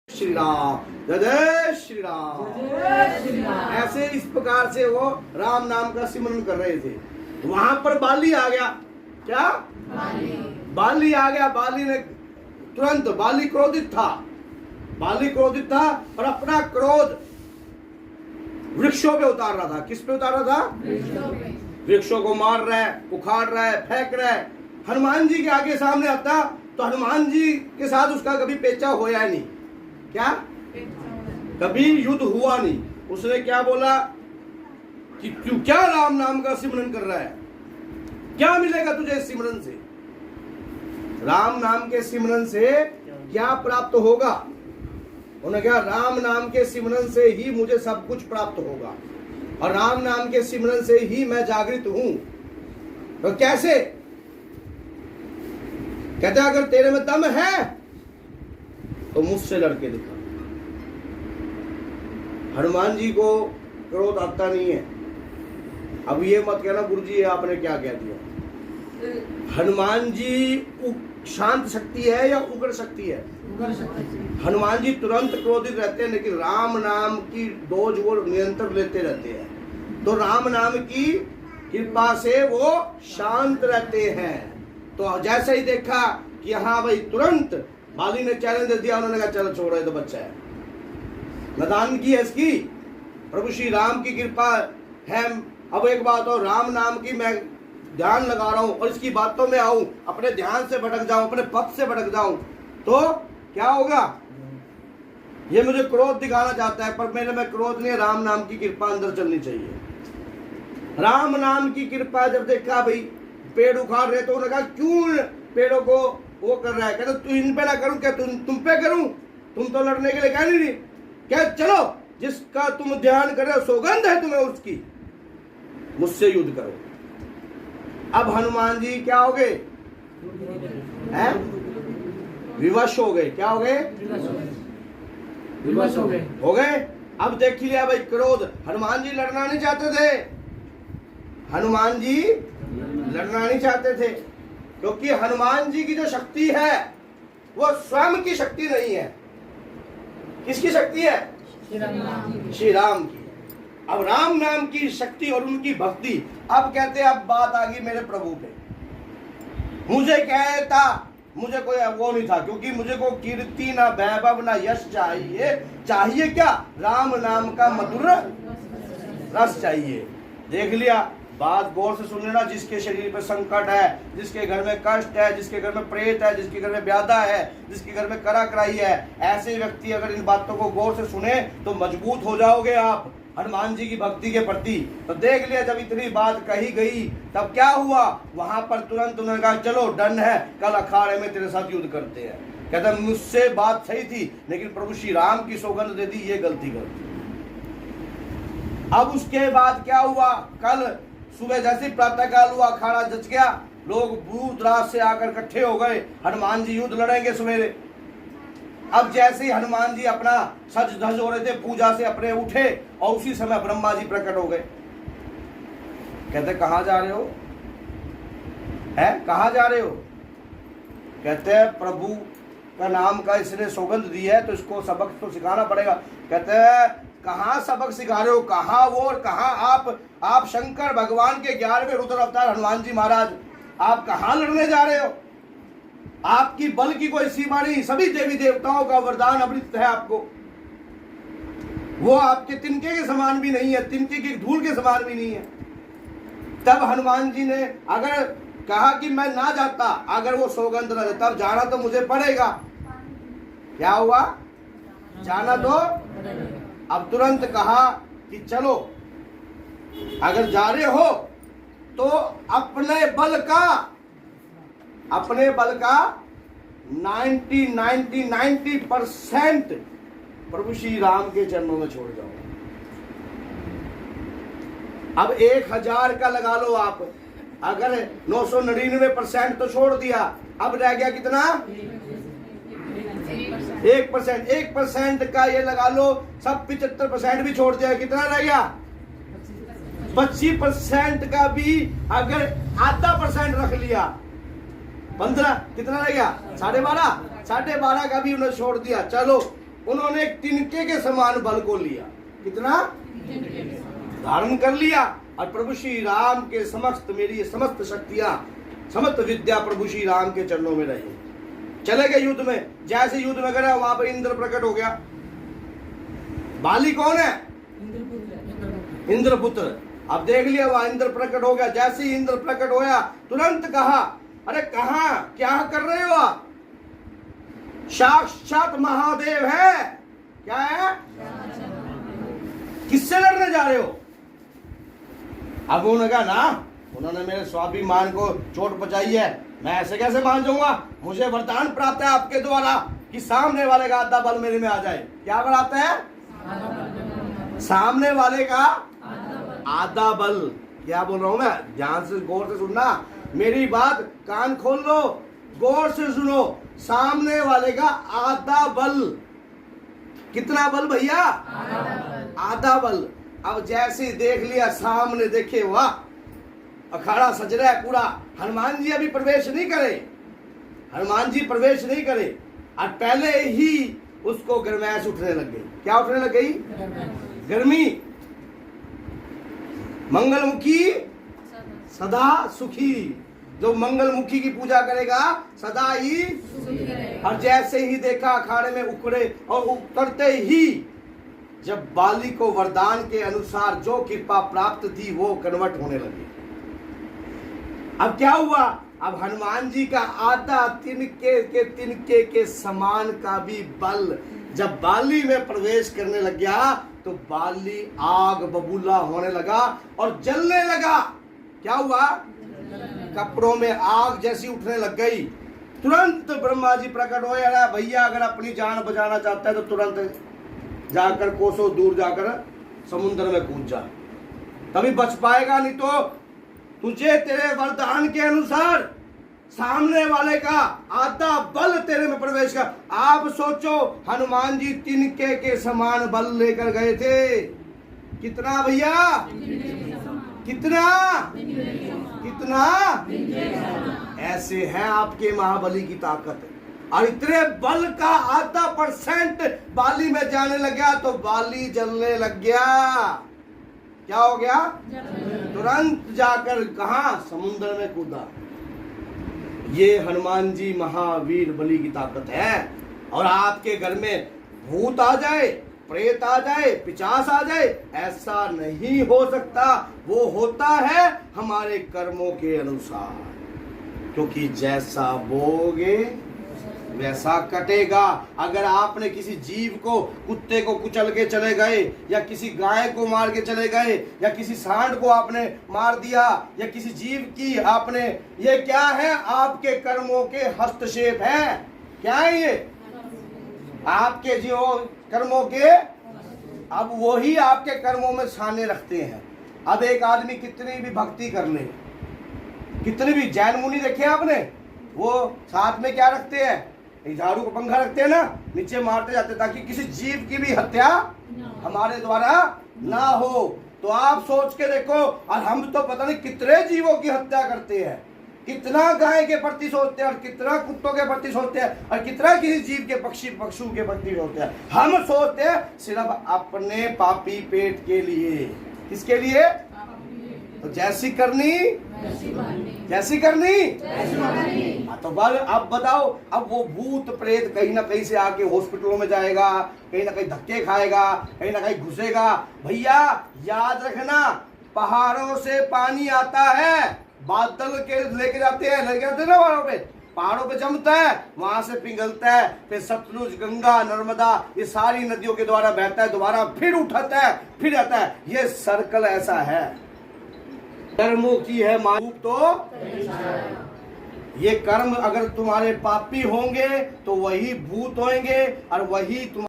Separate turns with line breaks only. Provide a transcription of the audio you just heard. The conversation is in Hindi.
श्री राम, जय जय श्री राम। ऐसे इस प्रकार से वो राम नाम का सिमरन कर रहे थे। वहां पर बाली आ गया। क्या बाली आ गया। बाली ने तुरंत, बाली क्रोधित था, बाली क्रोधित था और अपना क्रोध वृक्षों पे उतार रहा था। किस पे उतार रहा था? वृक्षों को मार रहा है, उखाड़ रहा है, फेंक रहा है। हनुमान जी के आगे सामने आता तो हनुमान जी के साथ उसका कभी पेचा होया ही नहीं। क्या कभी युद्ध हुआ नहीं। उसने क्या बोला कि तू क्या राम नाम का सिमरन कर रहा है, क्या मिलेगा तुझे इस सिमरन से? राम नाम के सिमरन से क्या प्राप्त होगा? उन्होंने कहा राम नाम के सिमरन से ही मुझे सब कुछ प्राप्त होगा और राम नाम के सिमरन से ही मैं जागृत हूं। तो कैसे? कहते अगर तेरे में दम है तो मुझसे लड़के दिखा। हनुमान जी को क्रोध आता नहीं है। अब ये मत कहना गुरुजी ये आपने क्या कह दिया। हनुमान जी शांत शक्ति है या उग्र शक्ति है? हनुमान जी तुरंत क्रोधित रहते हैं, लेकिन राम नाम की डोज वो निरंतर लेते रहते हैं। तो राम नाम की कृपा से वो शांत रहते हैं। तो जैसे ही देखा कि हाँ भाई, तुरंत बाली ने चैलेंज दे दिया। उन्होंने कहा चलो छोड़ो, ये तो बच्चा है, नादान की है इसकी। प्रभु श्री राम की कृपा है। अब एक बात और, राम नाम की मैं ध्यान लगा रहा हूं और इसकी बातों में आऊं, अपने ध्यान से भटक जाऊं, अपने पथ से भटक जाऊं, तो क्या होगा? ये मुझे क्रोध दिखाना चाहता है, पर मेरे में क्रोध नहीं है। राम नाम की कृपा अंदर चलनी चाहिए। राम नाम की कृपा जब देखा भाई पेड़ उखाड़ रहे, तो उन्होंने कहा क्यों पेड़ों को वो कर रहा है? कहते तू इन पे ना करूं क्या, तुम पे करूं? तुम तो लड़ने के लिए कह नहीं रही। क्या चलो, जिसका तुम ध्यान कर रहे हो सौगंध है तुम्हें उसकी, मुझसे युद्ध करो। अब हनुमान जी क्या हो गए? विवश हो गए। क्या हो गए? विवश हो गए। अब देख लिया भाई क्रोध। हनुमान जी लड़ना नहीं चाहते थे। हनुमान जी लड़ना नहीं चाहते थे, क्योंकि हनुमान जी की जो शक्ति है वो स्वयं की शक्ति नहीं है। किसकी शक्ति है? श्री राम की। अब राम नाम की शक्ति और उनकी भक्ति। अब कहते अब बात आ गई मेरे प्रभु पे। मुझे कहता, मुझे कोई वो नहीं था, क्योंकि मुझे को कीर्ति ना वैभव ना यश चाहिए। चाहिए क्या? राम नाम का मधुर रस चाहिए। देख लिया, बात गौर से सुन लेना। जिसके शरीर पे संकट है, जिसके घर में कष्ट है, जिसके घर में प्रेत है, जिसके घर में व्याधा है, जिसके घर में करा कराई है, ऐसे व्यक्ति अगर इन बातों को गौर से सुने तो मजबूत हो जाओगे आप हनुमान जी की भक्ति के प्रति। तो देख लिया, जब इतनी बात कही गई तब क्या हुआ? वहां पर तुरंत उन्होंने कहा चलो डन है, कल अखाड़े में तेरे साथ युद्ध करते हैं। कहते मुझसे बात सही थी, लेकिन प्रभु श्री राम की सौगंध दे दी, ये गलती कर दी। अब उसके बाद क्या हुआ? कल सुबह जैसे प्रातः काल हुआ, अखाड़ा जच गया, लोग दूर दराज से आकर इकट्ठे हो गए। हनुमान जी युद्ध लड़ेंगे सवेरे। अब जैसे ही हनुमान जी अपना सज धज हो रहे थे, पूजा से अपने उठे, और उसी समय ब्रह्मा जी प्रकट हो गए। कहते कहां जा रहे हो? है कहां जा रहे हो? कहते प्रभु का नाम का इसने सौगंध दी है, तो इसको सबक तो सिखाना पड़ेगा। कहते कहां सबक सिखा रहे हो? कहां वो और कहां आप शंकर भगवान के 11वें रुद्र अवतार हनुमान जी महाराज, आप कहां लड़ने जा रहे हो? आपकी बल की कोई सीमा नहीं। सभी देवी देवताओं का वरदान अमृत है आपको। वो आपके तिनके के समान भी नहीं है, तिनके की धूल के समान भी नहीं है। तब हनुमान जी ने अगर कहा कि मैं ना जाता, अगर वो सौगंध न देता, तब जाना तो मुझे पड़ेगा। क्या हुआ? जाना तो। अब तुरंत कहा कि चलो, अगर जा रहे हो तो अपने बल का 90% प्रभु श्री राम के चरणों में छोड़ जाओ। अब 1000 का लगा लो आप, अगर 999% तो छोड़ दिया, अब रह गया कितना? 1% का ये लगा लो, सब 75% भी छोड़ दिया, कितना रह गया? 25% का भी अगर आधा % रख लिया, 15 कितना रह गया? 12.5 का भी उन्होंने छोड़ दिया। चलो उन्होंने एक तिनके के समान बल को लिया। कितना धारण कर लिया और प्रभु श्री राम के समस्त मेरी समस्त शक्तियां, समस्त विद्या प्रभु श्री राम के चरणों में रही। चले गए युद्ध में, जैसे युद्ध में गए वहां पर इंद्र प्रकट हो गया। बाली कौन है? इंद्रपुत्र। अब देख लिया वहां इंद्र प्रकट हो गया। जैसे ही इंद्र प्रकट होया तुरंत कहा, अरे कहा क्या कर रहे हो आप? साक्षात महादेव है। क्या है? किससे लड़ने जा रहे हो? अब उन्होंने कहा ना, उन्होंने मेरे स्वाभिमान को चोट पहुंचाई है, मैं ऐसे कैसे मान जाऊंगा? मुझे वरदान प्राप्त है आपके द्वारा कि सामने वाले का आधा बल मेरे में आ जाए। क्या प्राप्त है? सामने वाले का आधा बल। क्या बोल रहा हूं मैं? ध्यान से गौर से सुनना, मेरी बात कान खोल लो, गौर से सुनो। सामने वाले का आधा बल। कितना बल भैया? आधा बल। अब जैसे देख लिया सामने, देखे वाह अखाड़ा सज रहा है पूरा। हनुमान जी अभी प्रवेश नहीं करे, हनुमान जी प्रवेश नहीं करे और पहले ही उसको गर्मैश उठने लग गई। क्या उठने लग गई? गर्मी। मंगलमुखी सदा सुखी। जो मंगलमुखी की पूजा करेगा सदा ही। और जैसे ही देखा अखाड़े में उखड़े और उतरते ही जब बाली को वरदान के अनुसार जो कृपा प्राप्त थी वो कन्वर्ट होने लगी। अब क्या हुआ? अब हनुमान जी का आधा तिनके के समान का भी बल जब बाली में प्रवेश करने लग गया तो बाली आग बबूला होने लगा और जलने लगा। क्या हुआ? कपड़ों में आग जैसी उठने लग गई। तुरंत ब्रह्मा जी प्रकट हो, यार भैया अगर अपनी जान बचाना चाहता है तो तुरंत जाकर कोसों दूर जाकर समुद्र में कूद जा, तभी बच पाएगा, नहीं तो तुझे तेरे वरदान के अनुसार सामने वाले का आधा बल तेरे में प्रवेश कर। आप सोचो हनुमान जी तिनके के समान बल लेकर गए थे। कितना भैया? कितना? कितना? ऐसे है आपके महाबली की ताकत। और इतने बल का आधा % बाली में जाने लग गया तो बाली जलने लग गया। क्या हो गया? तुरंत जाकर कहा? समुद्र में कूदा। ये हनुमान जी महावीर बली की ताकत है। और आपके घर में भूत आ जाए, प्रेत आ जाए, पिशाच आ जाए, ऐसा नहीं हो सकता। वो होता है हमारे कर्मों के अनुसार, क्योंकि जैसा बोगे वैसा कटेगा। अगर आपने किसी जीव को, कुत्ते को कुचल के चले गए, या किसी गाय को मार के चले गए, या किसी सांड को आपने मार दिया, या किसी जीव की आपने, ये क्या है? आपके कर्मों के हस्तक्षेप है। क्या है ये? आपके जीवों कर्मों के। अब वही आपके कर्मों में छाने रखते हैं। अब एक आदमी कितनी भी भक्ति कर ले, कितनी भी, जैन मुनि देखे आपने, वो साथ में क्या रखते हैं? झाड़ू को पंखा रखते हैं ना, नीचे मारते जाते ताकि किसी जीव की भी हत्या हमारे द्वारा ना हो। तो आप सोच के देखो, और हम तो पता नहीं कितने जीवों की हत्या करते हैं, कितना गाय के प्रति सोचते हैं, और कितना कुत्तों के प्रति सोचते हैं, और कितना किसी जीव के पशु के प्रति सोचते हैं। हम सोचते हैं सिर्फ अपने पापी पेट के लिए। किसके लिए? तो जैसी करनी जैसी करनी। तो बल अब बताओ, अब वो भूत प्रेत कहीं ना कहीं से आके हॉस्पिटलों में जाएगा, कहीं ना कहीं धक्के खाएगा, कहीं ना कहीं घुसेगा। भैया याद रखना, पहाड़ों से पानी आता है, बादल के लेके जाते हैं, लेके जाते हैं ना पहाड़ों पे जमता है, वहां से पिघलता है, फिर सतलुज, गंगा, नर्मदा, ये सारी नदियों के द्वारा बहता है, दोबारा फिर उठाता है, फिर आता है। ये सर्कल ऐसा है। कर्मों की है मारूप तो ये कर्म अगर तुम्हारे पापी होंगे तो वही भूत होंगे और वही तुम